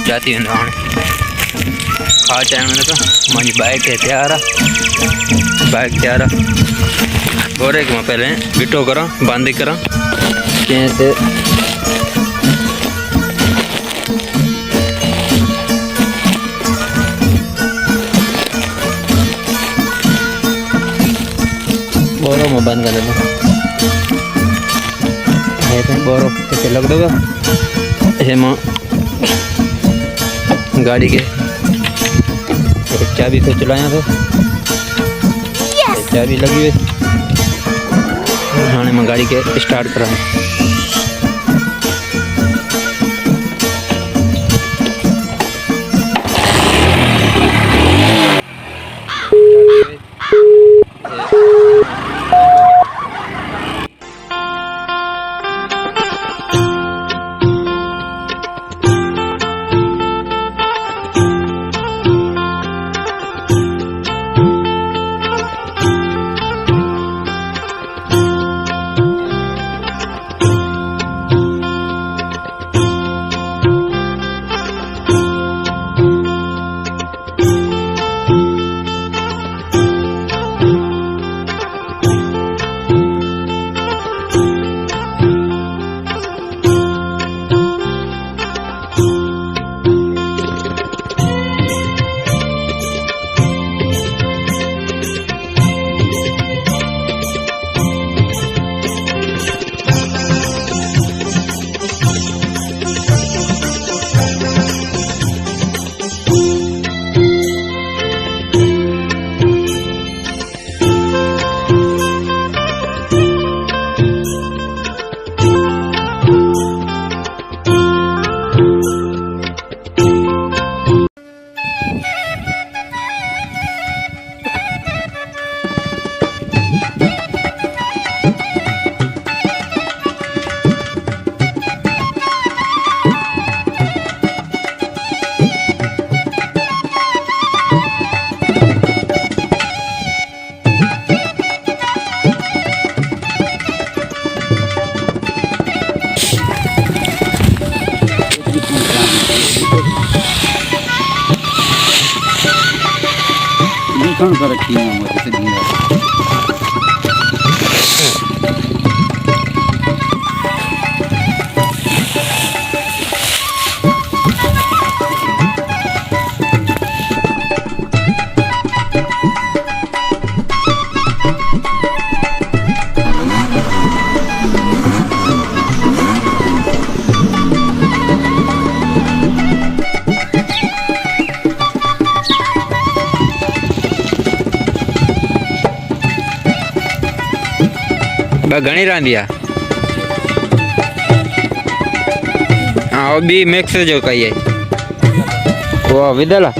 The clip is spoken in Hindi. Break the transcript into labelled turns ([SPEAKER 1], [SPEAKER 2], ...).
[SPEAKER 1] जाती वेंदो हाणे खा चांहि में तो मुंहिंजी बाइक है तैयार आहे घोड़े के मैं पहले बिटो करा बांधी करा कैसे बोरो में बंद कर देना बोरो कैसे लग दोगा हेमा गाड़ी के चाबी को चलाया तो चाबी लगी हुई हाँ मैं गाड़ी के स्टार्ट करा
[SPEAKER 2] कर रखी है मुझे से नहीं
[SPEAKER 1] घणी रांदिया हाँ बी मिक्स जो कई है वो विदला